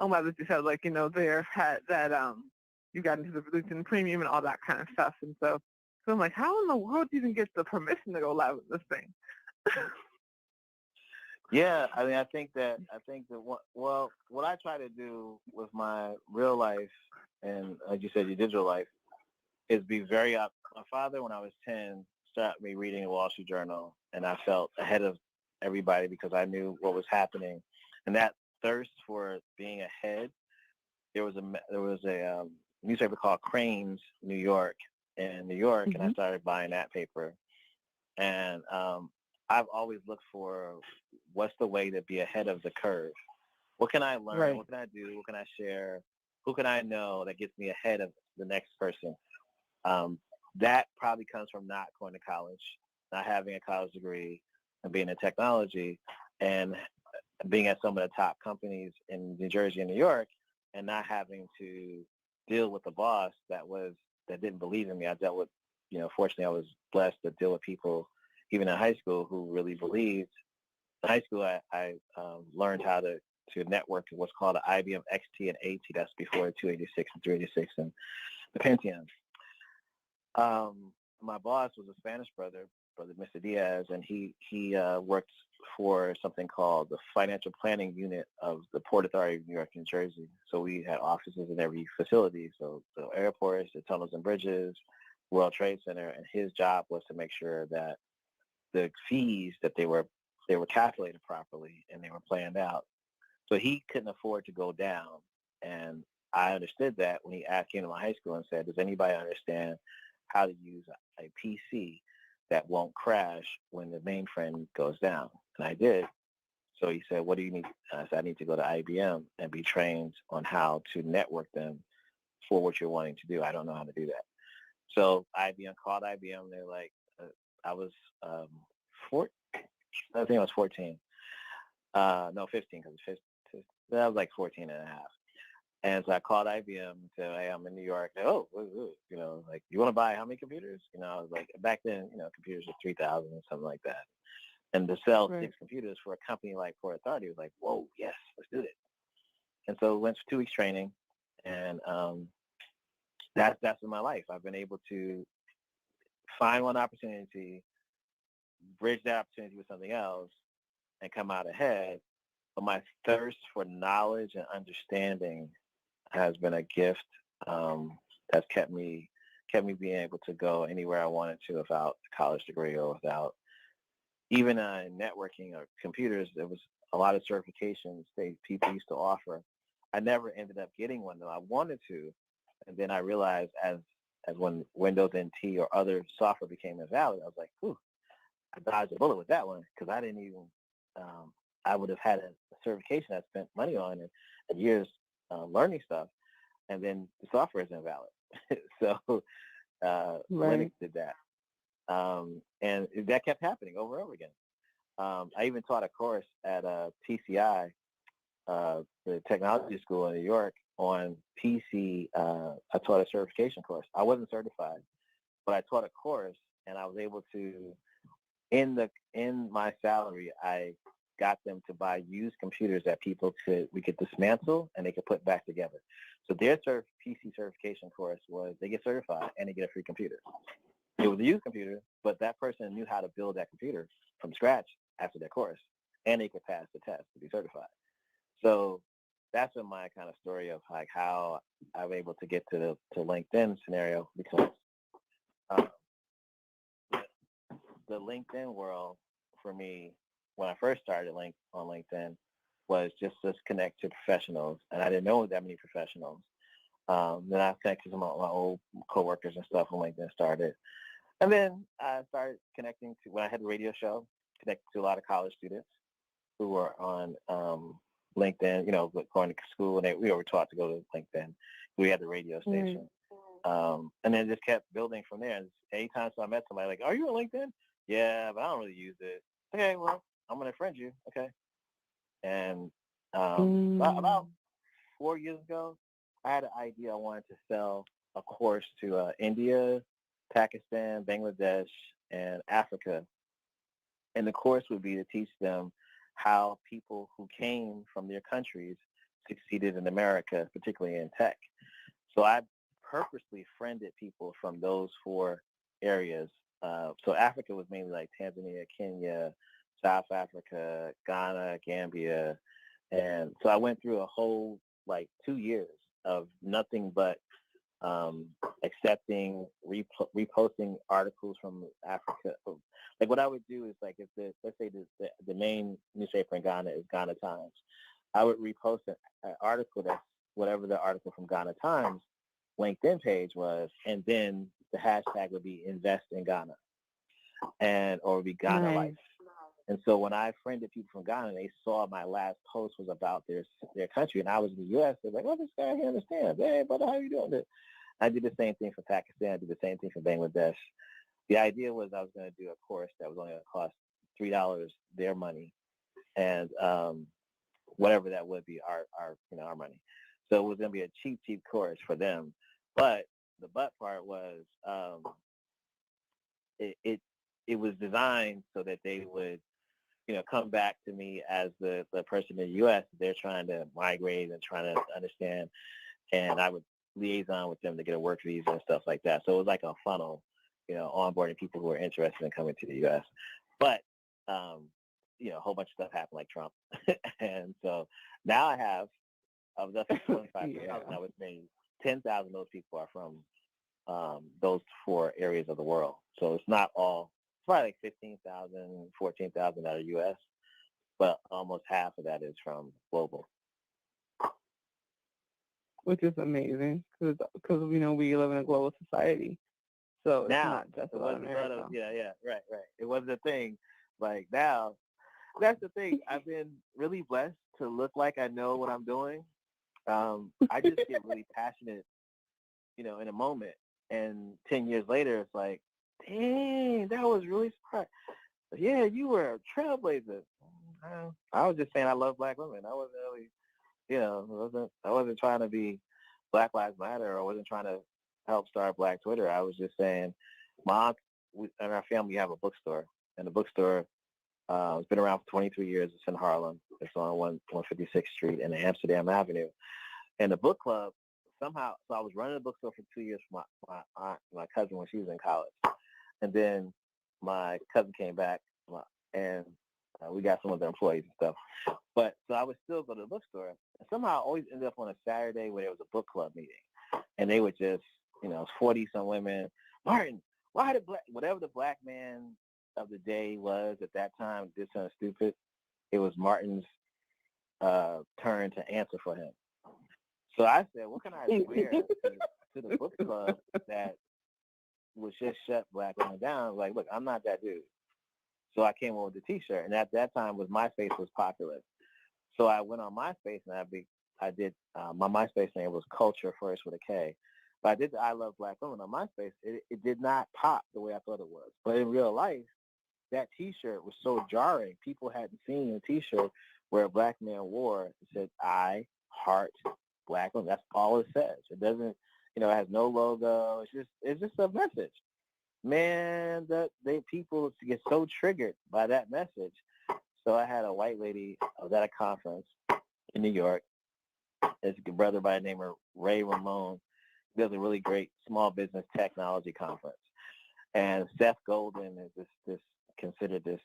glad that you said, like, there had that you got into the LinkedIn Premium and all that kind of stuff, and so I'm like, how in the world do you even get the permission to go live with this thing?
Yeah, I mean, I think that what I try to do with my real life and, like you said, your digital life is be very up. My father, when I was 10, started me reading the Wall Street Journal, and I felt ahead of everybody because I knew what was happening, and that thirst for being ahead. There was a newspaper called Crane's New York in New York, and I
Mhm.
started buying that paper. And I've always looked for what's the way to be ahead of the curve. What can I learn?
Right.
What can I do? What can I share? Who can I know that gets me ahead of the next person? Um, that probably comes from not going to college, not having a college degree, and being in technology, and being at some of the top companies in New Jersey and New York, and not having to deal with a boss that didn't believe in me. I dealt with, fortunately, I was blessed to deal with people, even in high school, who really believed. In high school, I learned how to network what's called an IBM XT and AT. That's before the 286 and 386 and the Pentium. My boss was a Spanish brother Mr. Diaz, and he worked for something called the Financial Planning Unit of the Port Authority of New York, New Jersey. So we had offices in every facility, so the airports, the tunnels and bridges, World Trade Center, and his job was to make sure that the fees that they were calculated properly and they were planned out. So he couldn't afford to go down, and I understood that when he came to my high school and said, "Does anybody understand how to use a PC that won't crash when the mainframe goes down?" And I did. So he said, "What do you need?" I said, "I need to go to IBM and be trained on how to network them for what you're wanting to do. I don't know how to do that." So IBM called IBM. They're like, I was four, I think I was 14. No, 15, because I was like 14 and a half. And so I called IBM and said, "Hey, I'm in New York." They, "Oh, like, you want to buy how many computers?" I was like, back then, computers were 3,000 or something like that. And to sell
Right.
6 computers for a company like Port Authority was like, whoa, yes, let's do it. And so we went for 2 weeks training, and that's in my life. I've been able to find one opportunity, bridge that opportunity with something else, and come out ahead. But my thirst for knowledge and understanding has been a gift, that's kept me being able to go anywhere I wanted to without a college degree or without even networking or computers. There was a lot of certifications people used to offer. I never ended up getting one, though. I wanted to, and then I realized as when Windows NT or other software became invalid, I was like, "Ooh, I dodged a bullet with that one," because I didn't even. I would have had a certification I spent money on and years learning stuff, and then the software is invalid. So Linux
Right.
did that, and that kept happening over and over again. I even taught a course at TCI, the technology school in New York, on PC. I taught a certification course. I wasn't certified, but I taught a course, and I was able to, in my salary, I got them to buy used computers that we could dismantle and they could put back together. So their PC certification course was they get certified and they get a free computer. It was a used computer, but that person knew how to build that computer from scratch after their course, and they could pass the test to be certified. So that's been my kind of story of like how I'm able to get to LinkedIn scenario, because uh, the LinkedIn world for me, when I first started on LinkedIn, was just to connect to professionals, and I didn't know that many professionals. Then I connected to some of my old coworkers and stuff when LinkedIn started. And then I started connecting to, when I had the radio show, connected to a lot of college students who were on LinkedIn, going to school, and we were taught to go to LinkedIn. We had the radio
Right.
station. And then just kept building from there. And anytime I met somebody, like, "Are you on LinkedIn?" "Yeah, but I don't really use it." "Okay, well, I'm going to friend you." "Okay." And about
Mm.
4 years ago, I had an idea. I wanted to sell a course to India, Pakistan, Bangladesh, and Africa. And the course would be to teach them how people who came from their countries succeeded in America, particularly in tech. So I purposely friended people from those 4 areas. So Africa was mainly like Tanzania, Kenya, South Africa, Ghana, Gambia. And so I went through a whole, like, 2 years of nothing but um, accepting, reposting articles from Africa. Like, what I would do is, like, if let's say the main newspaper in Ghana is Ghana Times, I would repost an article that's whatever the article from Ghana Times LinkedIn page was, and then the hashtag would be invest in Ghana, and or be Ghana
Nice.
Life. And so when I friended people from Ghana, they saw my last post was about their country, and I was in the U.S. They're like, "Oh, this guy here understands. Hey, brother, how you doing?" I did the same thing for Pakistan. I did the same thing for Bangladesh. The idea was I was going to do a course that was only going to cost $3 their money, and whatever that would be our money. So it was going to be a cheap course for them. But the but part was it was designed so that they would come back to me as the person in the U.S. They're trying to migrate and trying to understand, and I would liaison with them to get a work visa and stuff like that. So it was like a funnel, onboarding people who were interested in coming to the U.S. But a whole bunch of stuff happened, like Trump, and so now I was up to 25,000. I was saying 10,000 of those people are from those 4 areas of the world. So it's not all. It's probably like 15,000, 14,000 out of U.S., but almost half of that is from global.
Which is amazing because we live in a global society, so it's
Now,
not just about America.
Right. It wasn't a thing. Like now, that's the thing. I've been really blessed to look like I know what I'm doing. I just get really passionate, in a moment, and 10 years later, it's like, dang, that was really smart. Yeah, you were a trailblazer. I was just saying I love Black women. I wasn't really, I wasn't trying to be Black Lives Matter, or I wasn't trying to help start Black Twitter. I was just saying, my aunt and our family have a bookstore, and the bookstore it's been around for 23 years. It's in Harlem. It's on 156th Street and Amsterdam Avenue. And the book club, somehow, so I was running the bookstore for 2 years for my aunt, my cousin, when she was in college. And then my cousin came back, and we got some of the employees and stuff. But so I would still go to the bookstore. And somehow I always ended up on a Saturday where there was a book club meeting. And they would just, 40-some women, Martin, why whatever the Black man of the day was at that time did something stupid, it was Martin's turn to answer for him. So I said, what can I wear to the book club that would just shut Black women down? Like, look, I'm not that dude. So I came over with the T-shirt, and at that time, MySpace was popular. So I went on MySpace, and I did my MySpace name was Culture First with a K. But I did the I Love Black Women on MySpace. It did not pop the way I thought it was. But in real life, that T-shirt was so jarring. People hadn't seen a T-shirt where a Black man wore it said, I heart Black women. That's all it says. It doesn't, it has no logo. It's just a message. Man, people get so triggered by that message. So I had a white lady. I was at a conference in New York. There's a brother by the name of Ray Ramon. He does a really great small business technology conference. And Seth Golden is this considered this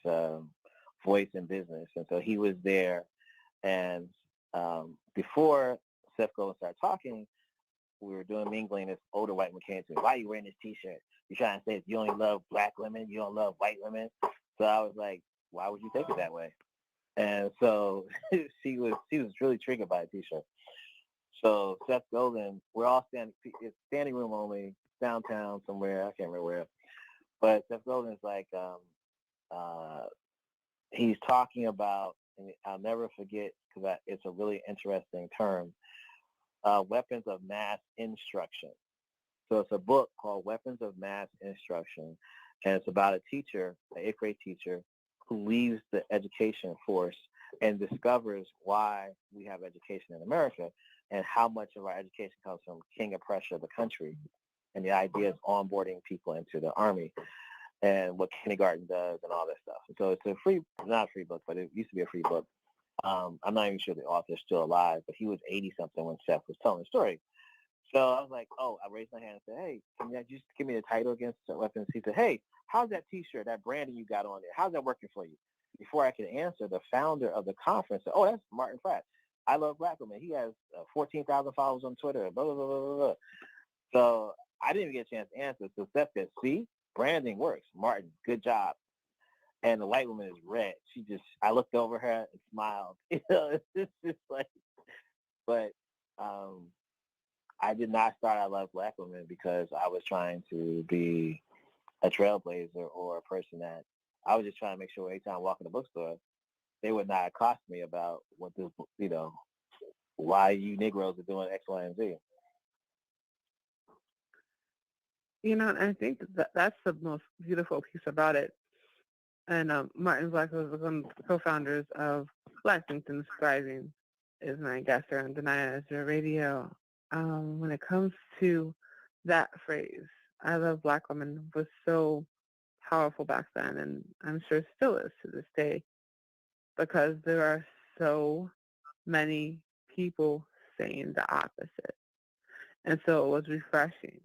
voice in business. And so he was there. And before Seth Golden started talking, we were doing mingling. This older white man came to me. Why are you wearing this T-shirt? You trying to say you only love Black women? You don't love white women? So I was like, why would you take it that way? And so she was really triggered by a T-shirt. So Seth Golden, we're all it's standing room only, downtown somewhere. I can't remember where. But Seth Golden's like, he's talking about, and I'll never forget because it's a really interesting term, weapons of mass instruction. So it's a book called Weapons of Mass Instruction, and it's about a teacher, an 8th grade teacher, who leaves the education force and discovers why we have education in America and how much of our education comes from king oppressor of the country. And the idea is onboarding people into the army and what kindergarten does and all that stuff. So it's not a free book, but it used to be a free book. I'm not even sure the author's still alive, but he was 80-something when Seth was telling the story. So I was like, I raised my hand and said, hey, can you just give me the title against weapons? He said, hey, how's that T-shirt, that branding you got on there? How's that working for you? before I could answer, the founder of the conference said, "Oh, that's Martin Pratt. I love black women. He has 14,000 followers on Twitter. Blah blah blah blah blah." So I didn't even get a chance to answer. So Steph said, "See, branding works. Martin, good job." And the white woman is red. I looked over her and smiled. It's just like, but I did not start I Love Black Women because I was trying to be a trailblazer or a person that I was just trying to make sure every time I walk in the bookstore, they would not accost me about what this, why you Negroes are doing X, Y, and Z.
I think that's the most beautiful piece about it. And Martin Black was one of the co-founders of Blackington's Thriving, is my guest here on Danaya Azure Radio. When it comes to that phrase, I love black women, was so powerful back then, and I'm sure still is to this day, because there are so many people saying the opposite. And so it was refreshing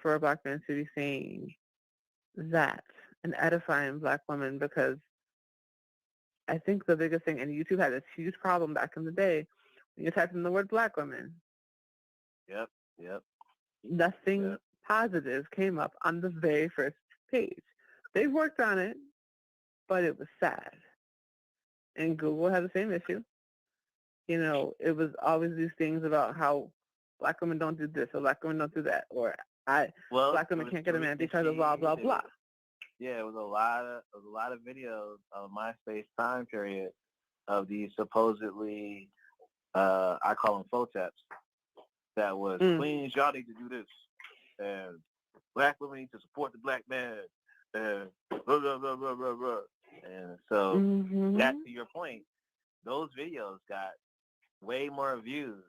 for a black man to be saying that and edifying black women, because I think the biggest thing, and YouTube had this huge problem back in the day, when you typed in the word black women,
Yep.
nothing positive came up on the very first page. They worked on it, but it was sad. And Google had the same issue. It was always these things about how black women don't do this or black women don't do that, or black women can't get a man because of blah blah blah.
Yeah, it was a lot of videos on MySpace time period of these supposedly I call them photops that was queens, y'all need to do this, and black women need to support the black man, and blah blah blah blah blah blah. And so that, to your point, those videos got way more views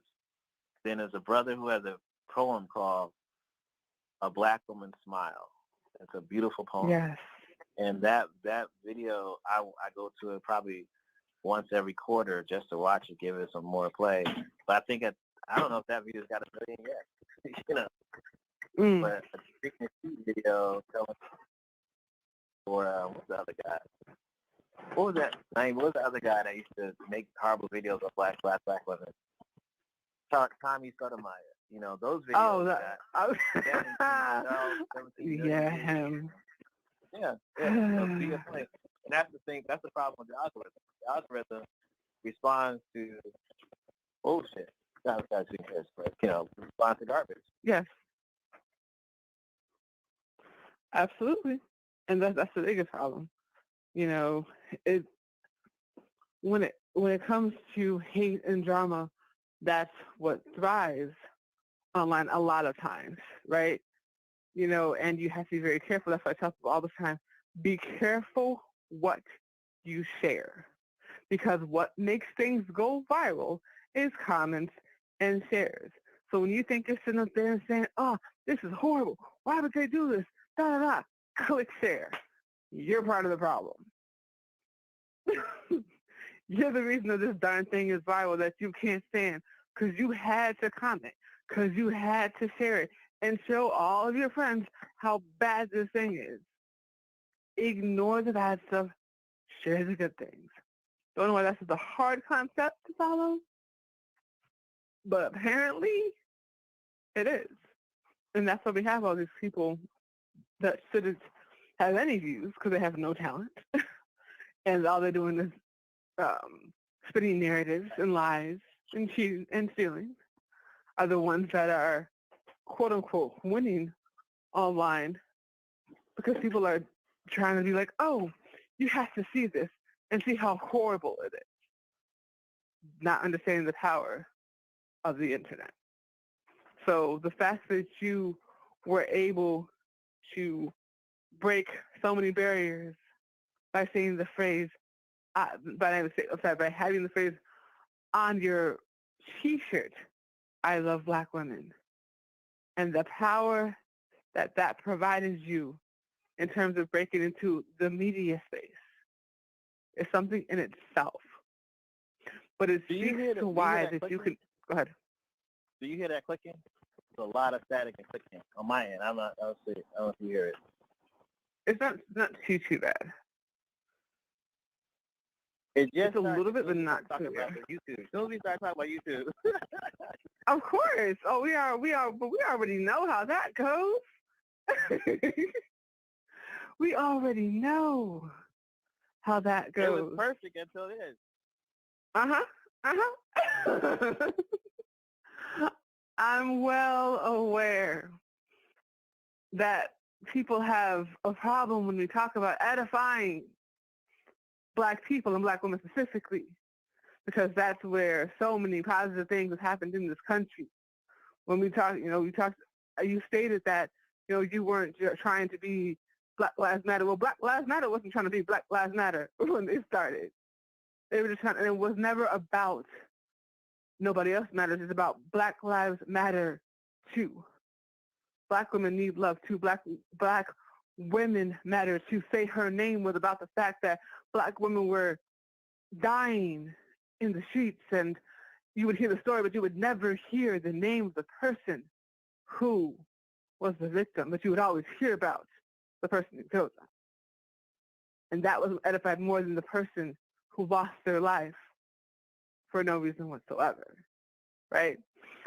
than as a brother who has a poem called "A Black Woman's Smile." It's a beautiful poem.
Yes.
And that video, I go to it probably once every quarter just to watch it, give it some more play. But I think I don't know if that video's got 1 million yet. But a Britney Spears video telling, or what's the other guy? What was that name? What was the other guy that used to make horrible videos of black women? Tommy Sotomayor. Those videos.
Yeah, him.
Yeah. To your point. And that's the thing. That's the problem with the algorithm. The algorithm responds to bullshit. Responds to garbage.
Yes. Absolutely. And that's the biggest problem. When it comes to hate and drama, that's what thrives online a lot of times, right? And you have to be very careful. That's why I tell people all the time, be careful what you share, because what makes things go viral is comments and shares. So when you think you're sitting up there and saying, "Oh, this is horrible. Why would they do this?" Da da da. Click share. You're part of the problem. You're the reason that this darn thing is viral that you can't stand, because you had to comment, because you had to share it and show all of your friends how bad this thing is. Ignore the bad stuff. Share the good things. Don't know why that's a hard concept to follow, but apparently it is. And that's why we have all these people that shouldn't have any views because they have no talent. And all they're doing is spinning narratives and lies and cheating and stealing are the ones that are, quote unquote, winning online, because people are trying to be like, "Oh, you have to see this and see how horrible it is," not understanding the power of the internet. So the fact that you were able to break so many barriers by saying the phrase, by having the phrase on your T-shirt, "I love black women," and the power that provided you in terms of breaking into the media space is something in itself. But it speaks to why that you can. Go ahead.
Do you hear that clicking? There's a lot of static and clicking on my end. I don't see it. I don't know if you hear it.
It's not too bad.
It just
It's a little bit, but not
talking
clear.
about the YouTube. As soon as we start talking about YouTube,
Of course. Oh, but we already know how that goes. We already know how that
it was
goes.
perfect until this.
I'm well aware that people have a problem when we talk about edifying Black people and Black women specifically, because that's where so many positive things have happened in this country. When we talk, you stated that, you weren't trying to be Black Lives Matter. Well, Black Lives Matter wasn't trying to be Black Lives Matter when they started. They were just trying, and it was never about nobody else matters. It's about Black Lives Matter too. Black women need love too. Black women matter too. Say Her Name was about the fact that Black women were dying in the streets, and you would hear the story, but you would never hear the name of the person who was the victim, but you would always hear about the person who killed them. And that was edified more than the person who lost their life for no reason whatsoever, right?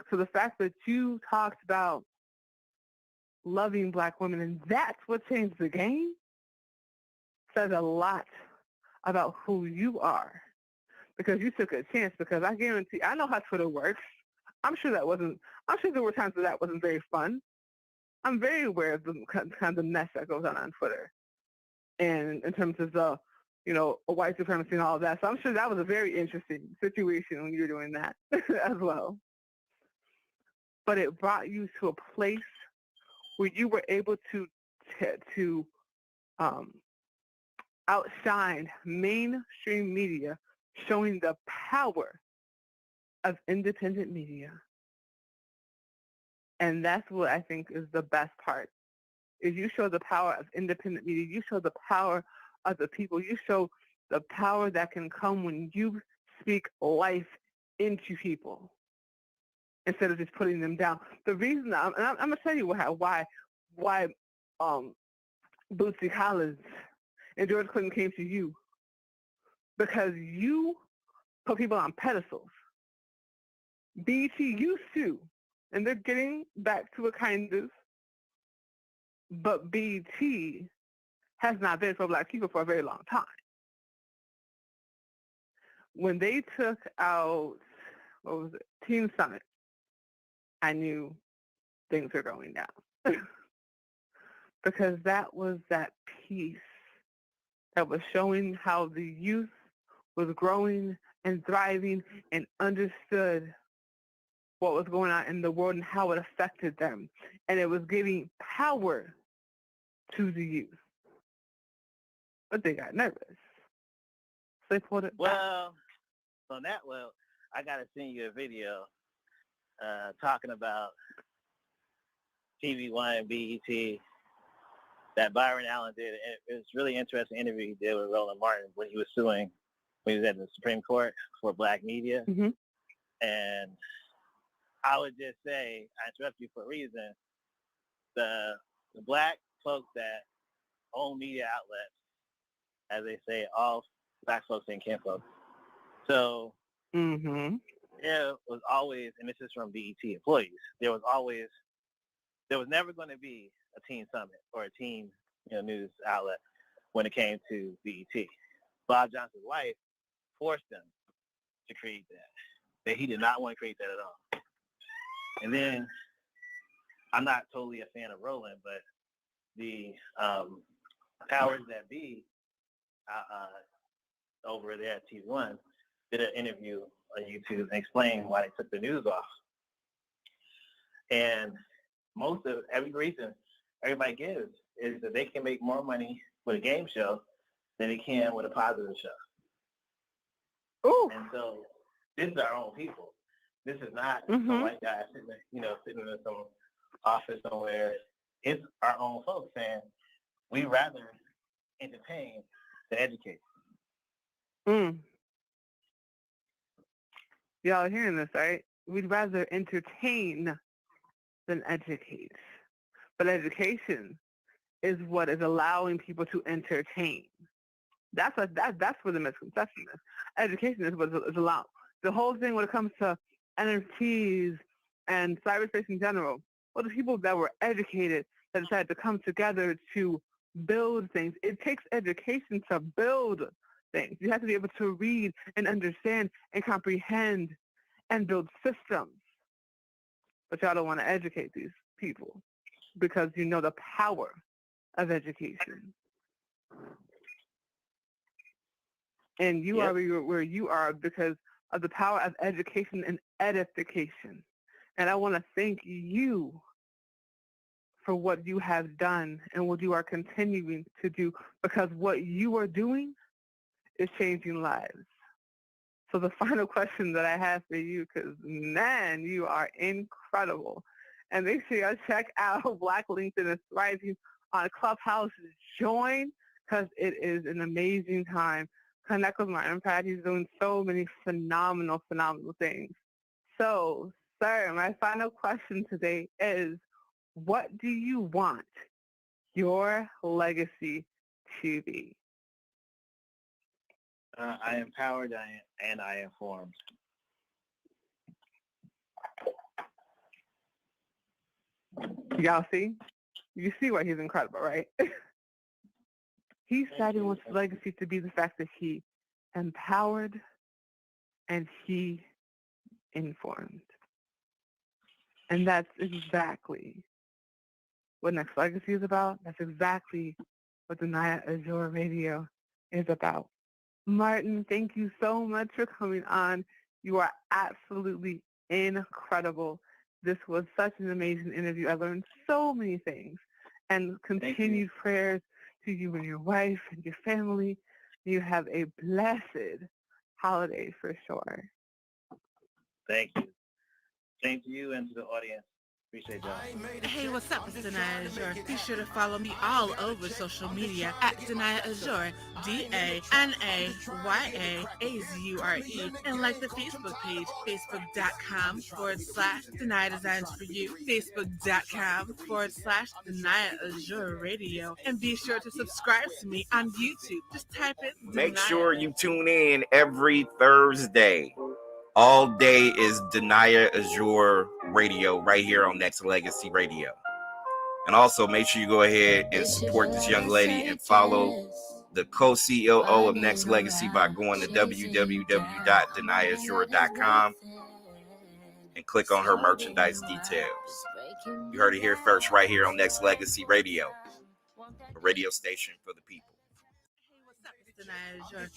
So the fact that you talked about loving Black women, and that's what changed the game, says a lot about who you are, because you took a chance. Because I guarantee, I know how Twitter works. I'm sure there were times that wasn't very fun. I'm very aware of the kind of mess that goes on Twitter, and in terms of the, white supremacy and all of that. So I'm sure that was a very interesting situation when you were doing that as well. But it brought you to a place where you were able to outshine mainstream media, showing the power of independent media. And that's what I think is the best part, is you show the power of independent media. You show the power of the people. You show the power that can come when you speak life into people instead of just putting them down. The reason, I'm going to tell you why Bootsy Collins and George Clinton came to you, because you put people on pedestals. BET used to, and they're getting back to a kind of, but BET has not been for Black people for a very long time. When they took out, Teen Summit, I knew things were going down. Because that was that piece that was showing how the youth was growing and thriving and understood what was going on in the world and how it affected them. And it was giving power to the youth. But they got nervous. So they pulled it back.
I got to send you a video talking about TV1 and BET that Byron Allen did. And it was a really interesting interview he did with Roland Martin when he was at the Supreme Court for Black media.
Mm-hmm.
And I would just say, I interrupt you for a reason, the Black folks that own media outlets, as they say, all Black folks and kinfolk. So there was always, and this is from BET employees, there was never going to be a teen summit or a teen news outlet when it came to BET. Bob Johnson's wife forced them to create that he did not want to create that at all. And then, I'm not totally a fan of Roland, but the powers that be over there at TV1 did an interview on YouTube and explained why they took the news off. And most of every reason everybody gives is that they can make more money with a game show than they can with a positive show.
Ooh.
And so this is our own people. This is not some white guy sitting in some office somewhere. It's our own folks saying we rather entertain than educate.
Y'all are hearing this, right? We'd rather entertain than educate. But education is what is allowing people to entertain. That's where the misconception is. Education is what is allowed. The whole thing when it comes to NFTs and cyberspace in general, well, the people that were educated that decided to come together to build things. It takes education to build things. You have to be able to read and understand and comprehend and build systems. But y'all don't want to educate these people because you know the power of education. And you are where you are because of the power of education and edification. And I want to thank you for what you have done and what you are continuing to do, because what you are doing is changing lives. So the final question that I have for you, because man, you are incredible. And make sure you check out Black LinkedIn is Thriving on Clubhouse. Join, because it is an amazing time. Connect with Martin Pratt. He's doing so many phenomenal things. So, sir, my final question today is, what do you want your legacy to be?
I empowered and I informed.
Y'all see? You see why he's incredible, right? He said he wants his legacy to be the fact that he empowered and he informed. And that's exactly what Next Legacy is about. That's exactly what Danaya Azure Radio is about. Martin, thank you so much for coming on. You are absolutely incredible. This was such an amazing interview. I learned so many things. And continued prayers to you and your wife and your family. You have a blessed holiday for sure.
Thank you. Same to you and to the audience. Appreciate y'all.
Hey, what's up? It's Danaya Azure. Be sure to follow me all over social media at Danaya Azure, DANAYAAZURE, and like the Facebook page, facebook.com/Danaya Designs for You, facebook.com/Danaya Azure Radio, and be sure to subscribe to me on YouTube. Just type it.
Make sure you tune in every Thursday. All day is Danaya Azure Radio right here on Next Legacy Radio. And also make sure you go ahead and support this young lady and follow the co-COO of Next Legacy by going to www.danayaazure.com and click on her merchandise details. You heard it here first right here on Next Legacy Radio, a radio station for the people.
Hey, what's up? It's Danaya Azure.